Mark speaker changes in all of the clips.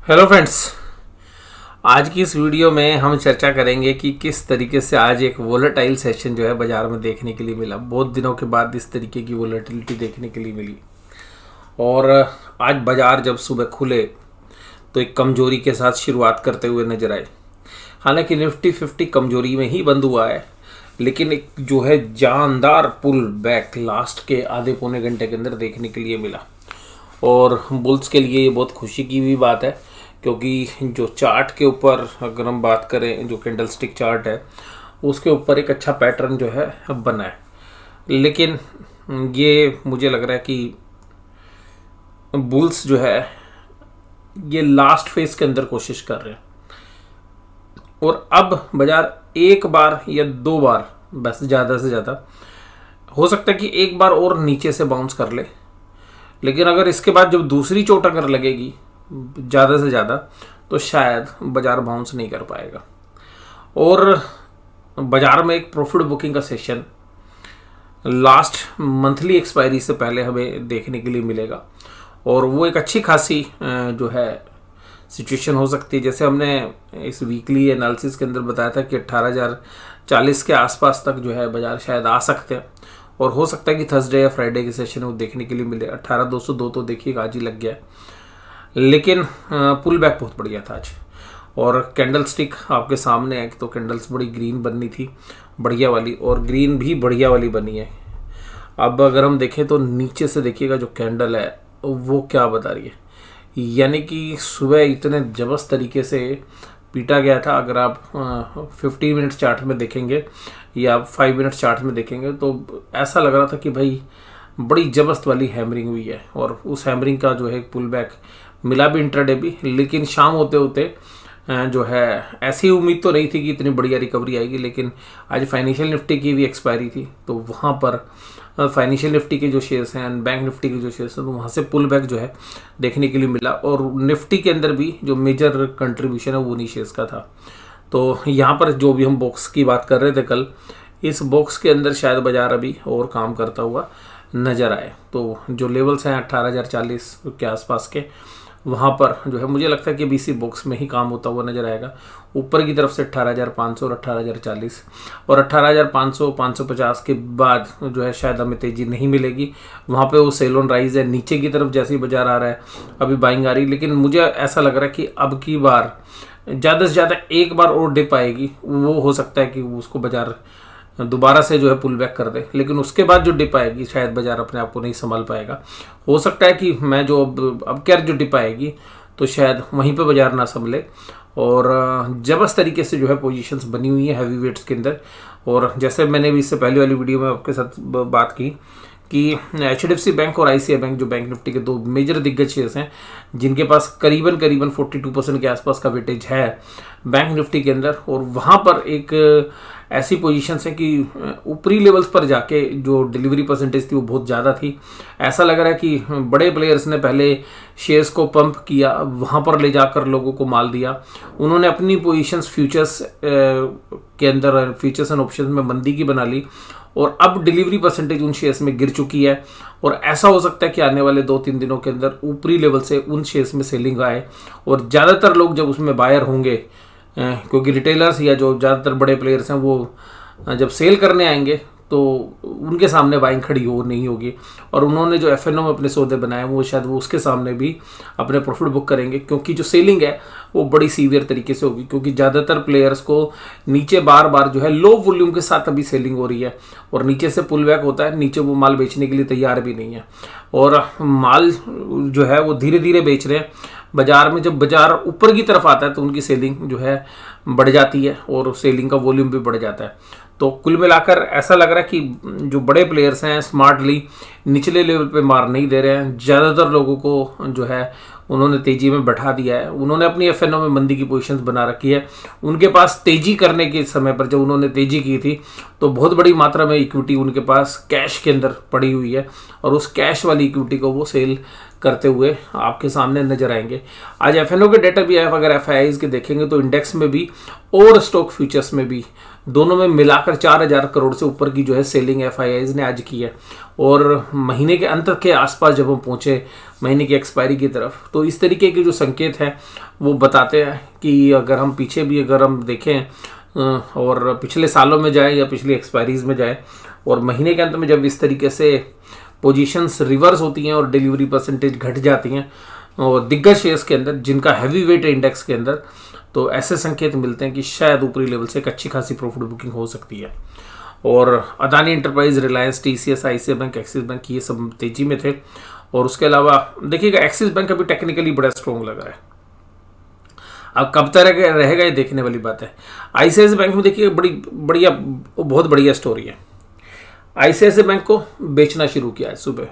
Speaker 1: Hello friends. आज की इस वीडियो में हम चर्चा करेंगे कि किस तरीके से आज एक वोलेटाइल सेशन जो है बाजार में देखने के लिए मिला। बहुत दिनों के बाद इस तरीके की वोलेटिलिटी देखने के लिए मिली और आज बाजार जब सुबह खुले तो एक कमजोरी के साथ शुरुआत करते हुए नजर आए। हालांकि निफ्टी 50 कमजोरी में ही बंद हुआ है, लेकिन एक जो है जानदार पुल बैक लास्ट के आधे पौने घंटे के अंदर देखने के लिए मिला और बुल्स के लिए ये बहुत खुशी की भी बात है, क्योंकि जो चार्ट के ऊपर अगर हम बात करें, जो कैंडलस्टिक चार्ट है उसके ऊपर एक अच्छा पैटर्न जो है बना है। लेकिन ये मुझे लग रहा है कि बुल्स जो है ये लास्ट फेज के अंदर कोशिश कर रहे हैं और अब बाजार एक बार या दो बार, बस ज़्यादा से ज़्यादा हो सकता है कि एक बार और नीचे से बाउंस कर ले, लेकिन अगर इसके बाद जब दूसरी चोट अगर लगेगी ज़्यादा से ज़्यादा तो शायद बाजार बाउंस नहीं कर पाएगा और बाजार में एक प्रॉफिट बुकिंग का सेशन लास्ट मंथली एक्सपायरी से पहले हमें देखने के लिए मिलेगा और वो एक अच्छी खासी जो है सिचुएशन हो सकती है। जैसे हमने इस वीकली एनालिसिस के अंदर बताया था कि 18,040 के आसपास तक जो है बाजार शायद आ सकते हैं और हो सकता है कि थर्सडे या फ्राइडे के सेशन वो देखने के लिए मिले। 18,202 तो देखिए आज ही लग गया, लेकिन पुल बैक बहुत बढ़िया था आज और कैंडल स्टिक आपके सामने है। तो कैंडल्स बड़ी ग्रीन बननी थी, बढ़िया वाली, और ग्रीन भी बढ़िया वाली बनी है। अब अगर हम देखें तो नीचे से देखिएगा जो कैंडल है वो क्या बता रही है, यानी कि सुबह इतने जबरदस्त तरीके से पीटा गया था। अगर आप 15 मिनट चार्ट में देखेंगे या 5 मिनट चार्ट में देखेंगे तो ऐसा लग रहा था कि भाई बड़ी जबरदस्त वाली हैमरिंग हुई है और उस हैमरिंग का जो है पुल बैक मिला भी इंट्राडे भी। लेकिन शाम होते होते जो है ऐसी उम्मीद तो नहीं थी कि इतनी बढ़िया रिकवरी आएगी, लेकिन आज फाइनेंशियल निफ्टी की भी एक्सपायरी थी तो वहाँ पर फाइनेंशियल निफ्टी के जो शेयर्स हैं एंड बैंक निफ्टी के जो शेयर्स हैं तो वहाँ से पुल बैक जो है देखने के लिए मिला और निफ्टी के अंदर भी जो मेजर कंट्रीब्यूशन है वो उन्हीं शेयर्स का था। तो यहाँ पर जो भी हम बॉक्स की बात कर रहे थे कल, इस बॉक्स के अंदर शायद बाजार अभी और काम करता हुआ नज़र आए। तो जो लेवल्स हैं 18,040 के आसपास के, वहाँ पर जो है मुझे लगता है कि बीसी बॉक्स में ही काम होता हुआ नजर आएगा। ऊपर की तरफ से 18,500 और 18,040 और 18,500 550 के बाद जो है शायद हमें तेज़ी नहीं मिलेगी। वहाँ पे वो सेल ऑन राइज है। नीचे की तरफ जैसे ही बाजार आ रहा है अभी बाइंग आ रही, लेकिन मुझे ऐसा लग रहा है कि अब की बार ज़्यादा से ज़्यादा एक बार और डिप आएगी। वो हो सकता है कि उसको बाजार दोबारा से जो है पुल बैक कर दे, लेकिन उसके बाद जो डिप आएगी शायद बाजार अपने आप को नहीं संभाल पाएगा। हो सकता है कि मैं जो अब क्या जो डिप आएगी तो शायद वहीं पे बाजार ना संभले और जबरदस्त तरीके से जो है पोजीशंस बनी हुई है हैवी वेट्स के अंदर। और जैसे मैंने भी इससे पहले वाली वीडियो में आपके साथ बात की कि HDFC बैंक और ICICI बैंक जो बैंक निफ्टी के दो मेजर दिग्गज शेयर्स हैं जिनके पास करीबन 42% के आसपास का वेटेज है बैंक निफ्टी के अंदर, और वहाँ पर एक ऐसी पोजीशंस है कि ऊपरी लेवल्स पर जाके जो डिलीवरी परसेंटेज थी वो बहुत ज़्यादा थी। ऐसा लग रहा है कि बड़े प्लेयर्स ने पहले शेयर्स को पंप किया, वहाँ पर ले जाकर लोगों को माल दिया। उन्होंने अपनी पोजीशंस फ्यूचर्स के अंदर, फ्यूचर्स एंड ऑप्शंस में मंदी की बना ली और अब डिलीवरी परसेंटेज उन शेयर्स में गिर चुकी है और ऐसा हो सकता है कि आने वाले 2-3 दिनों के अंदर ऊपरी लेवल से उन शेयर्स में सेलिंग आए और ज़्यादातर लोग जब उसमें बायर होंगे, क्योंकि रिटेलर्स या जो ज़्यादातर बड़े प्लेयर्स हैं वो जब सेल करने आएंगे तो उनके सामने बाइंग खड़ी हो नहीं होगी और उन्होंने जो FNO में अपने सौदे बनाए वो शायद वो उसके सामने भी अपने प्रॉफिट बुक करेंगे, क्योंकि जो सेलिंग है वो बड़ी सीवियर तरीके से होगी, क्योंकि ज़्यादातर प्लेयर्स को नीचे बार बार जो है लो वॉल्यूम के साथ अभी सेलिंग हो रही है और नीचे से पुल बैक होता है, नीचे वो माल बेचने के लिए तैयार भी नहीं है और माल जो है वो धीरे धीरे बेच रहे हैं बाजार में। जब बाजार ऊपर की तरफ आता है तो उनकी सेलिंग जो है बढ़ जाती है और सेलिंग का वॉल्यूम भी बढ़ जाता है। तो कुल मिलाकर ऐसा लग रहा है कि जो बड़े प्लेयर्स हैं स्मार्टली निचले लेवल पे मार नहीं दे रहे हैं। ज़्यादातर लोगों को जो है उन्होंने तेज़ी में बैठा दिया है। उन्होंने अपनी FNO में मंदी की पोजीशंस बना रखी है। उनके पास तेज़ी करने के समय पर जब उन्होंने तेज़ी की थी तो बहुत बड़ी मात्रा में इक्विटी उनके पास कैश के अंदर पड़ी हुई है और उस कैश वाली इक्विटी को वो सेल करते हुए आपके सामने नजर आएंगे। आज FNO के डेटा भी है, अगर FIIs के देखेंगे तो इंडेक्स में भी और स्टॉक फ्यूचर्स में भी दोनों में मिलाकर 4,000 करोड़ से ऊपर की जो है सेलिंग FIIs ने आज की है और महीने के अंत के आसपास जब हम पहुँचे महीने की एक्सपायरी की तरफ, तो इस तरीके के जो संकेत हैं वो बताते हैं कि अगर हम पीछे भी अगर हम देखें और पिछले सालों में जाए या पिछली एक्सपायरीज में जाए और महीने के अंत में जब इस तरीके से पोजीशंस रिवर्स होती हैं और डिलीवरी परसेंटेज घट जाती हैं और दिग्गज शेयर्स के अंदर जिनका हैवी वेट इंडेक्स के अंदर, तो ऐसे संकेत मिलते हैं कि शायद ऊपरी लेवल से एक अच्छी खासी प्रॉफिट बुकिंग हो सकती है। और Adani enterprise, Reliance, TCS, ICI bank, axis bank ये सब तेजी में थे। और उसके अलावा देखिएगा एक्सिस बैंक अभी टेक्निकली बड़ा स्ट्रॉन्ग लग रहा है। अब कब तक रहेगा ये देखने वाली बात है। आईसीआईसीआई बैंक में देखिए बहुत बढ़िया स्टोरी है। आईसीआईसीआई बैंक को बेचना शुरू किया है सुबह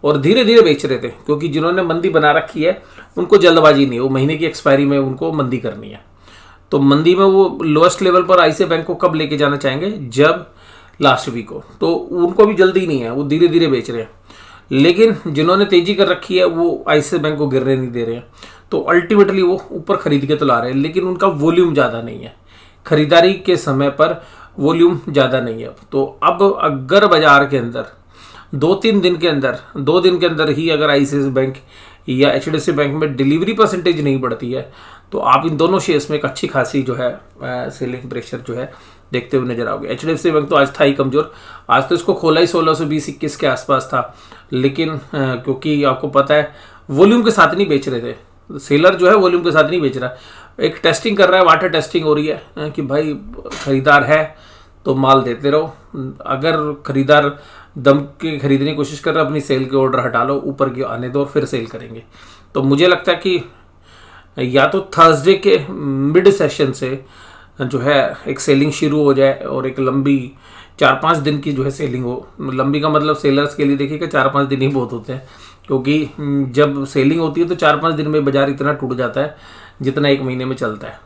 Speaker 1: और धीरे धीरे बेच रहे थे, क्योंकि जिन्होंने मंदी बना रखी है उनको जल्दबाजी नहीं है, वो महीने की एक्सपायरी में उनको मंदी करनी है। तो मंदी में वो लोएस्ट लेवल पर आईसीआईसीआई बैंक को कब लेके जाना चाहेंगे, जब लास्ट वीक हो। तो उनको भी जल्दी नहीं है, वो धीरे धीरे बेच रहे हैं। लेकिन जिन्होंने तेजी कर रखी है वो आईसीआईसीआई बैंक को गिरने नहीं दे रहे हैं, तो अल्टीमेटली वो ऊपर खरीद के तो ला रहे हैं, लेकिन उनका वॉल्यूम ज़्यादा नहीं है। खरीदारी के समय पर वॉल्यूम ज़्यादा नहीं है। तो अब अगर बाजार के अंदर 2 दिन के अंदर ही अगर आईसीआईसीआई बैंक या एचडीएफसी बैंक में डिलीवरी परसेंटेज नहीं बढ़ती है, तो आप इन दोनों शेयर्स में एक अच्छी खासी जो है सेलिंग प्रेशर जो है देखते हुए नजर आओगे। एचडीएफसी बैंक तो आज था ही कमजोर, आज तो इसको खोला ही 1620-21 के आसपास था, लेकिन क्योंकि आपको पता है वॉल्यूम के साथ नहीं बेच रहे थे, सेलर जो है वॉल्यूम के साथ नहीं बेच रहा, एक टेस्टिंग कर रहा है, वाटर टेस्टिंग हो रही है कि भाई खरीदार है तो माल देते रहो, अगर खरीदार दम के खरीदने की कोशिश कर रहा है अपनी सेल के ऑर्डर हटा लो, ऊपर के आने दो और फिर सेल करेंगे। तो मुझे लगता है कि या तो थर्सडे के मिड सेशन से जो है एक सेलिंग शुरू हो जाए और एक लंबी 4-5 दिन की जो है सेलिंग हो। लंबी का मतलब सेलर्स के लिए देखिएगा 4-5 दिन ही बहुत होते हैं, क्योंकि जब सेलिंग होती है तो 4-5 दिन में बाजार इतना टूट जाता है जितना 1 महीने में चलता है।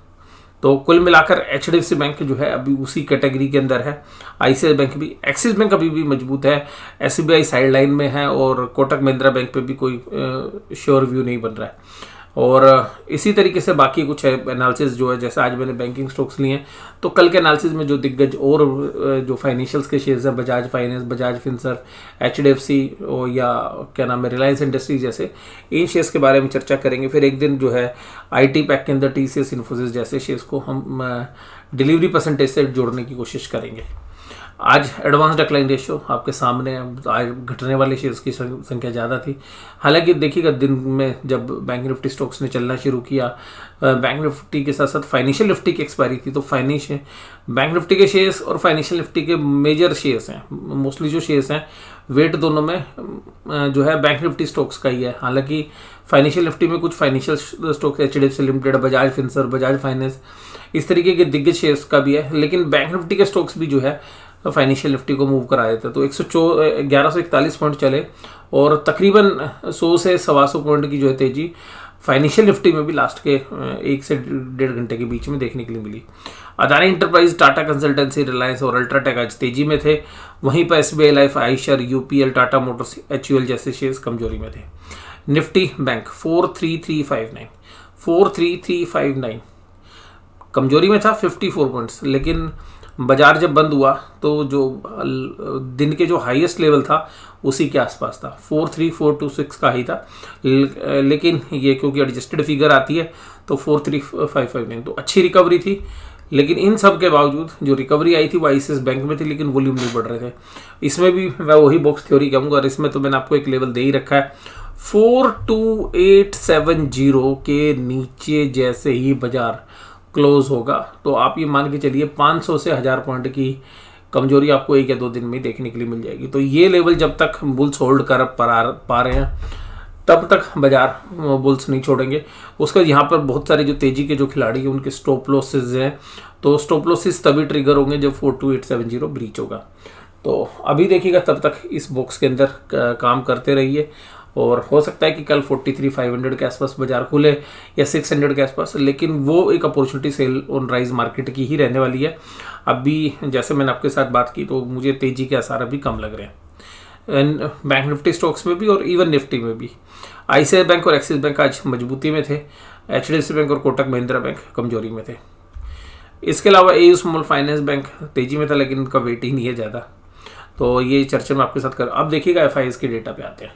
Speaker 1: तो कुल मिलाकर एचडीएफसी बैंक जो है अभी उसी कैटेगरी के अंदर है, आईसीआईसीआई बैंक भी, एक्सिस बैंक अभी भी मजबूत है, एसबीआई साइड लाइन में है और कोटक महिंद्रा बैंक पे भी कोई श्योर व्यू नहीं बन रहा है। और इसी तरीके से बाकी कुछ एनालिसिस जो है, जैसे आज मैंने बैंकिंग स्टॉक्स लिए हैं, तो कल के एनालिसिस में जो दिग्गज और जो फाइनेंशियल्स के शेयर्स हैं, Bajaj finance, Bajaj Finserv, HDFC या क्या नाम है रिलायंस इंडस्ट्रीज जैसे इन शेयर्स के बारे में चर्चा करेंगे। फिर एक दिन जो है आईटी पैक के अंदर टीसीएस, इन्फोसिस जैसे शेयर्स को हम डिलीवरी परसेंटेज से जोड़ने की कोशिश करेंगे। आज एडवांस डिक्लाइन रेशियो आपके सामने, आज घटने वाले शेयर्स की संख्या ज़्यादा थी। हालांकि देखिएगा दिन में जब बैंक निफ्टी स्टॉक्स ने चलना शुरू किया, बैंक निफ्टी के साथ साथ फाइनेंशियल निफ्टी की एक्सपायरी थी, तो बैंक निफ्टी के शेयर्स और फाइनेंशियल निफ्टी के मेजर शेयर्स हैं, मोस्टली जो शेयर्स हैं वेट दोनों में जो है बैंक निफ्टी स्टॉक्स का ही है। हालांकि फाइनेंशियल निफ्टी में कुछ financial stocks HDFC limited, Bajaj Finserv, Bajaj finance इस तरीके के दिग्गज शेयर्स का भी है, लेकिन बैंक निफ्टी के स्टॉक्स भी जो है फाइनेंशियल निफ्टी को मूव करा देते। तो 1141 पॉइंट चले और तकरीबन 100 से 125 पॉइंट की जो है तेजी फाइनेंशियल निफ्टी में भी लास्ट के 1 से 1.5 घंटे के बीच में देखने के लिए मिली। अदानी एंटरप्राइज, टाटा कंसल्टेंसी, रिलायंस और अल्ट्राटेक आज तेजी में थे। वहीं पर SBI life, Eicher, UPL, Tata Motors, HUL जैसे शेयर्स कमजोरी में थे। निफ्टी बैंक 43359 कमजोरी में था 54 पॉइंट्स, लेकिन बाजार जब बंद हुआ तो जो दिन के जो हाईएस्ट लेवल था उसी के आसपास था, 43426 का ही था, लेकिन ये क्योंकि एडजस्टेड फिगर आती है तो 43559, तो अच्छी रिकवरी थी। लेकिन इन सब के बावजूद जो रिकवरी आई थी वो आईसीआईसीआई बैंक में थी, लेकिन वॉल्यूम नहीं बढ़ रहे थे। इसमें भी मैं वही बॉक्स थ्योरी कहूँगा, और इसमें तो मैंने आपको एक लेवल दे ही रखा है, 42870 के नीचे जैसे ही बाजार क्लोज होगा तो आप ये मान के चलिए 500 से 1000 पॉइंट की कमजोरी आपको 1 या 2 दिन में देखने के लिए मिल जाएगी। तो ये लेवल जब तक बुल्स होल्ड कर पा रहे हैं तब तक बाजार बुल्स नहीं छोड़ेंगे। उसका यहाँ पर बहुत सारे जो तेजी के जो खिलाड़ी हैं उनके स्टॉप लॉसेस हैं, तो स्टॉप लॉसेस तभी ट्रिगर होंगे जब 42870 ब्रीच होगा। तो अभी देखिएगा, तब तक इस बॉक्स के अंदर काम करते रहिए, और हो सकता है कि कल 43,500 के आसपास बाजार खुले या 600 के आसपास, लेकिन वो एक opportunity sell on rise market की ही रहने वाली है। अभी जैसे मैंने आपके साथ बात की तो मुझे तेजी के आसार अभी कम लग रहे हैं बैंक निफ्टी स्टॉक्स में भी और इवन निफ्टी में भी। आईसीआईसीआई बैंक और एक्सिस बैंक आज मजबूती में थे, एचडीएफसी बैंक और कोटक महिंद्रा बैंक कमजोरी में थे। इसके अलावा एयू स्मॉल फाइनेंस बैंक तेजी में था, लेकिन उनका वेट ही नहीं है ज़्यादा। तो ये चर्चा में आपके साथ कर। अब देखिएगा एफ के डेटा पे आते हैं।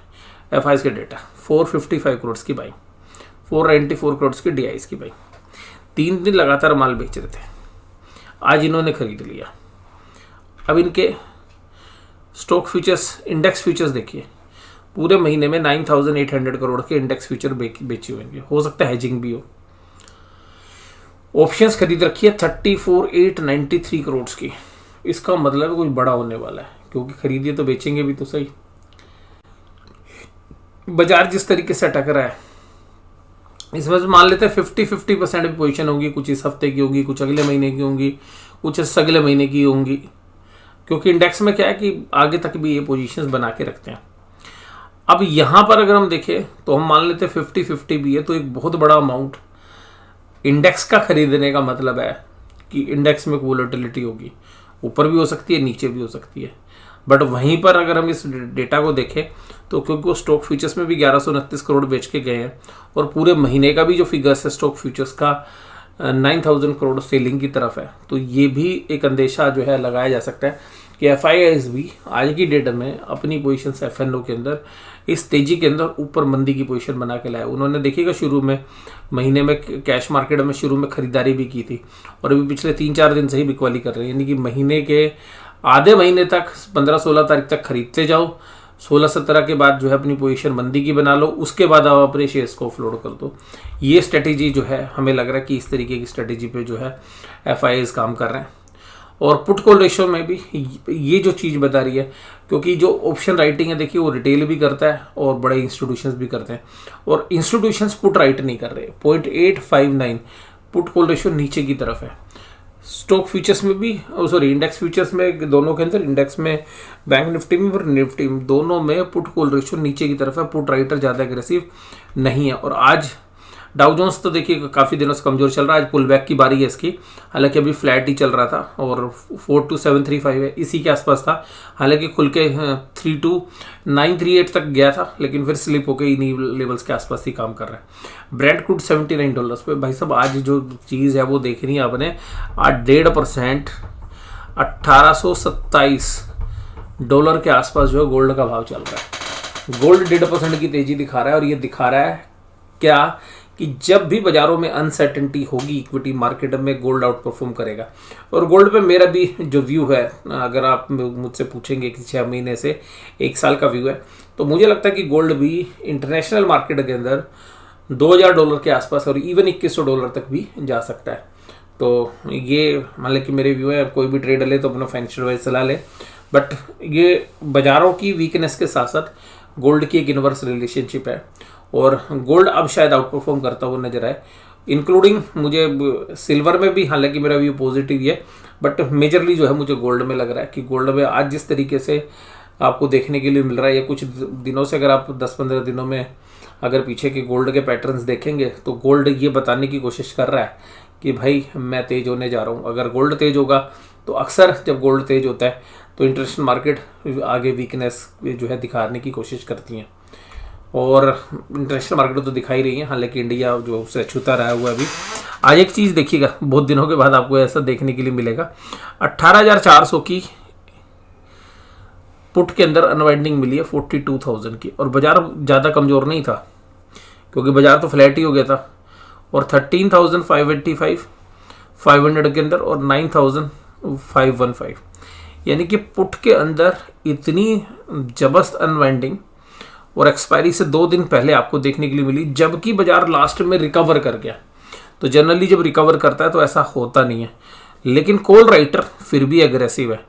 Speaker 1: एफ के डेटा 455 करोड़ की बाइंग, 494 करोड़ की डी की बाइंग, 3 दिन लगातार माल बेच रहे थे, आज इन्होंने खरीद लिया। अब इनके स्टॉक फ्यूचर्स, इंडेक्स फ्यूचर्स देखिए, पूरे महीने में 9800 करोड़ के इंडेक्स फ्यूचर बेचे हुए, हो सकता है हेजिंग भी हो। ऑप्शंस खरीद रखी है 34,893 करोड़ की। इसका मतलब कुछ बड़ा होने वाला है, क्योंकि खरीदिए तो बेचेंगे भी तो सही। बाजार जिस तरीके से अटक रहा है, इसमें से मान लेते हैं 50-50% भी पोजीशन होगी, कुछ इस हफ्ते की होगी, कुछ अगले महीने की होंगी, कुछ इस अगले महीने की होंगी, क्योंकि इंडेक्स में क्या है कि आगे तक भी ये पोजीशंस बना के रखते हैं। अब यहाँ पर अगर हम देखें तो हम मान लेते हैं 50-50 भी है, तो एक बहुत बड़ा अमाउंट इंडेक्स का खरीदने का मतलब है कि इंडेक्स में वोलेटिलिटी होगी, ऊपर भी हो सकती है, नीचे भी हो सकती है। बट वहीं पर अगर हम इस डेटा को देखें तो क्योंकि वो स्टॉक फ्यूचर्स में भी 1129 करोड़ बेच के गए हैं, और पूरे महीने का भी जो फिगर्स है स्टॉक फ्यूचर्स का 9000 करोड़ सेलिंग की तरफ है, तो ये भी एक अंदेशा जो है लगाया जा सकता है कि एफआईआईज भी आज की डेट में अपनी पोजीशन एफएनओ के अंदर इस तेजी के अंदर ऊपर मंदी की पोजीशन बना के लाए। उन्होंने देखिएगा शुरू में महीने में कैश मार्केट में शुरू में खरीदारी भी की थी, और अभी पिछले 3-4 दिन से ही बिकवाली कर रहे हैं, यानी कि महीने के आधे महीने तक 15-16 तारीख तक खरीदते जाओ, 16-17 के बाद जो है अपनी पोजीशन मंदी की बना लो, उसके बाद आप अपने शेयर्स को ऑफलोड कर दो। ये स्ट्रेटेजी जो है हमें लग रहा है कि इस तरीके की स्ट्रेटेजी पे जो है एफआईआईज काम कर रहे हैं। और पुट कॉल रेशियो में भी ये जो चीज़ बता रही है, क्योंकि जो ऑप्शन राइटिंग है देखिए वो रिटेल भी करता है और बड़े इंस्टीट्यूशंस भी करते हैं, और इंस्टीट्यूशंस पुट राइट नहीं कर रहे। 0.859 पुट कॉल रेशियो नीचे की तरफ है। स्टॉक फ्यूचर्स में भी, सॉरी इंडेक्स फ्यूचर्स में, दोनों के अंदर, इंडेक्स में, बैंक निफ्टी में और निफ्टी में, दोनों में पुट कॉल रेशियो नीचे की तरफ है। पुट राइटर ज़्यादा एग्रेसिव नहीं है। और आज डाउ जोन्स तो देखिए काफ़ी दिनों से कमजोर चल रहा है, आज पुल बैक की बारी है इसकी, हालांकि अभी फ्लैट ही चल रहा था और 42735 है, इसी के आसपास था। हालांकि खुल के 32938 तक गया था, लेकिन फिर स्लिप होकर इन्हीं लेवल्स के आसपास ही काम कर रहा है। ब्रेंट क्रूड $79 पे। भाई साहब आज जो चीज़ है वो देखनी है आपने, आज 1.5% $1827 के आसपास जो है गोल्ड का भाव चल रहा है। गोल्ड 1.5% की तेजी दिखा रहा है, और ये दिखा रहा है क्या कि जब भी बाजारों में अनसर्टेनिटी होगी इक्विटी मार्केट में, गोल्ड आउट परफॉर्म करेगा। और गोल्ड पे मेरा भी जो व्यू है, अगर आप मुझसे पूछेंगे कि 6 महीने से 1 साल का व्यू है, तो मुझे लगता है कि गोल्ड भी इंटरनेशनल मार्केट के अंदर $2000 के आसपास और इवन $2100 तक भी जा सकता है। तो ये मान लें कि मेरे व्यू है, कोई भी ट्रेड ले तो अपना फाइनेंशियल वाइज सलाह ले, बट ये बाजारों की वीकनेस के साथ साथ गोल्ड की एक इनवर्स रिलेशनशिप है, और गोल्ड अब शायद आउट परफॉर्म करता हुआ नजर आए, इंक्लूडिंग मुझे सिल्वर में भी, हालांकि मेरा व्यू पॉजिटिव ही है, बट मेजरली जो है मुझे गोल्ड में लग रहा है कि गोल्ड में आज जिस तरीके से आपको देखने के लिए मिल रहा है, या कुछ दिनों से अगर आप 10-15 दिनों में अगर पीछे के गोल्ड के पैटर्न्स देखेंगे, तो गोल्ड ये बताने की कोशिश कर रहा है कि भाई मैं तेज होने जा रहा हूँ। अगर गोल्ड तेज होगा तो अक्सर जब गोल्ड तेज होता है तो इंटरनेशनल मार्केट आगे वीकनेस जो है दिखाने की कोशिश करती हैं, और इंटरनेशनल मार्केट तो दिखाई रही है, हालांकि इंडिया जो उससे अछूता रहा हुआ अभी। आज एक चीज़ देखिएगा, बहुत दिनों के बाद आपको ऐसा देखने के लिए मिलेगा, 18,400 की पुट के अंदर अनवाइंडिंग मिली है 42,000 की, और बाजार ज़्यादा कमज़ोर नहीं था क्योंकि बाजार तो फ्लैट ही हो गया था, और 13,585 500 के अंदर और 9,515, यानी कि पुट के अंदर इतनी जबरदस्त अनवाइंडिंग और एक्सपायरी से 2 दिन पहले आपको देखने के लिए मिली, जबकि बाजार लास्ट में रिकवर कर गया। तो जनरली जब रिकवर करता है तो ऐसा होता नहीं है, लेकिन कॉल राइटर फिर भी एग्रेसिव है,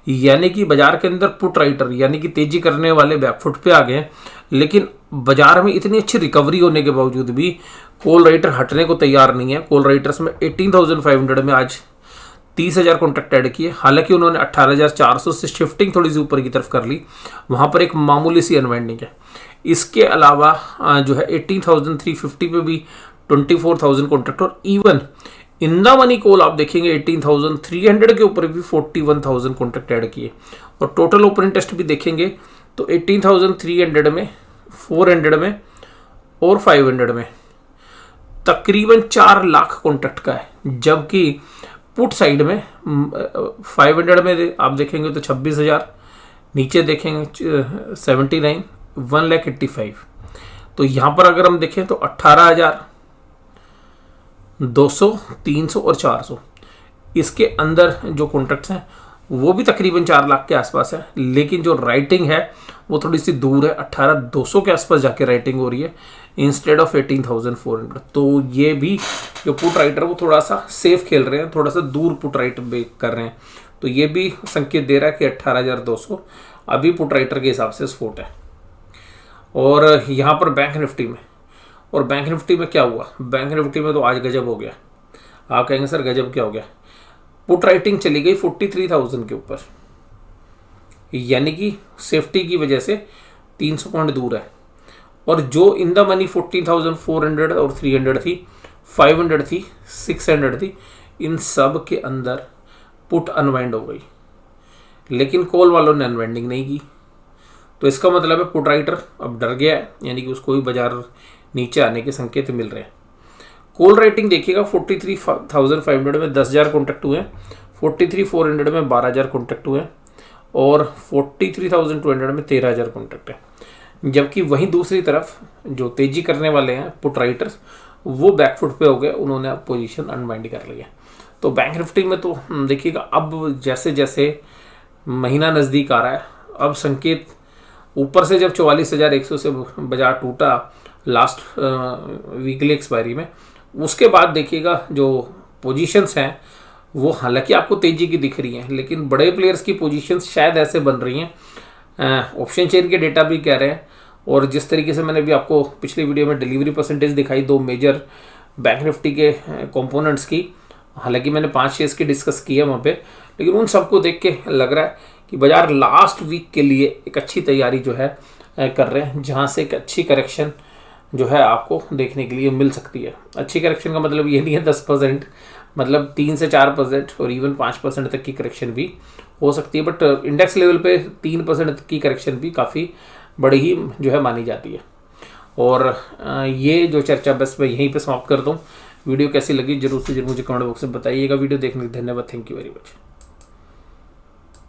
Speaker 1: यानी कि बाजार के अंदर पुट राइटर यानी कि तेजी करने वाले बैकफुट पे आ गए, लेकिन बाजार में इतनी अच्छी रिकवरी होने के बावजूद भी कॉल राइटर हटने को तैयार नहीं है। कॉल राइटर्स में 18,500 में आज 30,000 कॉन्ट्रैक्ट ऐड किए, हालांकि उन्होंने 18,400 से शिफ्टिंग थोड़ी सी ऊपर की तरफ कर ली, वहाँ पर एक मामूली सी अनवाइंडिंग है। इसके अलावा जो है 18,350 पे भी 24,000 कॉन्ट्रैक्ट, और even in the money call आप देखेंगे 18,300 के ऊपर भी 41,000 कॉन्ट्रैक्ट ऐड किए, और टोटल ओपन इंटरेस्ट भी देखेंगे तो 18,300 में, 400 में और 500 में तकरीबन 4 लाख कॉन्ट्रैक्ट का है, जबकि पुट साइड में 500 में आप देखेंगे तो 26,000, नीचे देखेंगे 79, 1,85,000। तो यहाँ पर अगर हम देखें तो 18,200, 300 और 400 इसके अंदर जो कॉन्ट्रैक्ट्स हैं वो भी तकरीबन 4 लाख के आसपास है, लेकिन जो राइटिंग है वो थोड़ी सी दूर है, 18,200 के आसपास जाके राइटिंग हो रही है इंस्टेड ऑफ 18,400। तो ये भी जो पुट राइटर वो थोड़ा सा सेफ खेल रहे हैं, थोड़ा सा दूर पुट राइट कर रहे हैं। तो ये भी संकेत दे रहा है कि 18,200 अभी पुट राइटर के हिसाब से स्पोर्ट है। और यहाँ पर बैंक निफ्टी में, और बैंक निफ्टी में क्या हुआ, बैंक निफ्टी में तो आज गजब हो गया। आप कहेंगे सर गजब क्या हो गया, पुट राइटिंग चली गई 43,000 के ऊपर, यानी कि सेफ्टी की वजह से 300 पॉइंट दूर है। और जो इन द मनी 14,400 और 300 थी, 500 थी, 600 थी, इन सब के अंदर पुट अनवाइंड हो गई, लेकिन कॉल वालों ने अनवाइंडिंग नहीं की। तो इसका मतलब है पुट राइटर अब डर गया है, यानी कि उसको भी बाजार नीचे आने के संकेत मिल रहे हैं। कॉल राइटिंग देखिएगा 43,500 में 10,000 कॉन्टैक्ट हुए हैं, 43,400 में 12,000 कॉन्टैक्ट हुए हैं और 43,200 में 13,000 कॉन्टैक्ट है। जबकि वहीं दूसरी तरफ जो तेजी करने वाले हैं पुट राइटर्स वो बैकफुट पे हो गए, उन्होंने अब पोजीशन अनवाइंड कर लिया। तो बैंक निफ्टी में तो देखिएगा अब जैसे जैसे महीना नज़दीक आ रहा है, अब संकेत ऊपर से जब 44,100 से बाजार टूटा लास्ट वीकली एक्सपायरी में, उसके बाद देखिएगा जो पोजीशंस हैं वो हालांकि आपको तेजी की दिख रही हैं, लेकिन बड़े प्लेयर्स की पोजीशंस शायद ऐसे बन रही हैं, ऑप्शन चेन के डेटा भी कह रहे हैं। और जिस तरीके से मैंने भी आपको पिछली वीडियो में डिलीवरी परसेंटेज दिखाई 2 मेजर बैंक निफ्टी के कंपोनेंट्स की, हालांकि मैंने 5 शेयर्स की डिस्कस की है वहाँ पे, लेकिन उन सबको देख के लग रहा है कि बाजार लास्ट वीक के लिए एक अच्छी तैयारी जो है कर रहे हैं, जहाँ से एक अच्छी करेक्शन जो है आपको देखने के लिए मिल सकती है। अच्छी करेक्शन का मतलब ये नहीं है 10%, मतलब 3 से 4% और इवन 5% तक की करेक्शन भी हो सकती है, बट इंडेक्स लेवल पे 3% की करेक्शन भी काफ़ी बड़ी ही जो है मानी जाती है। और ये जो चर्चा बस मैं यहीं पे समाप्त करता हूँ। वीडियो कैसी लगी जरूर से जरूर मुझे कमेंट बॉक्स में बताइएगा। वीडियो देखने के लिए धन्यवाद। Thank you very much.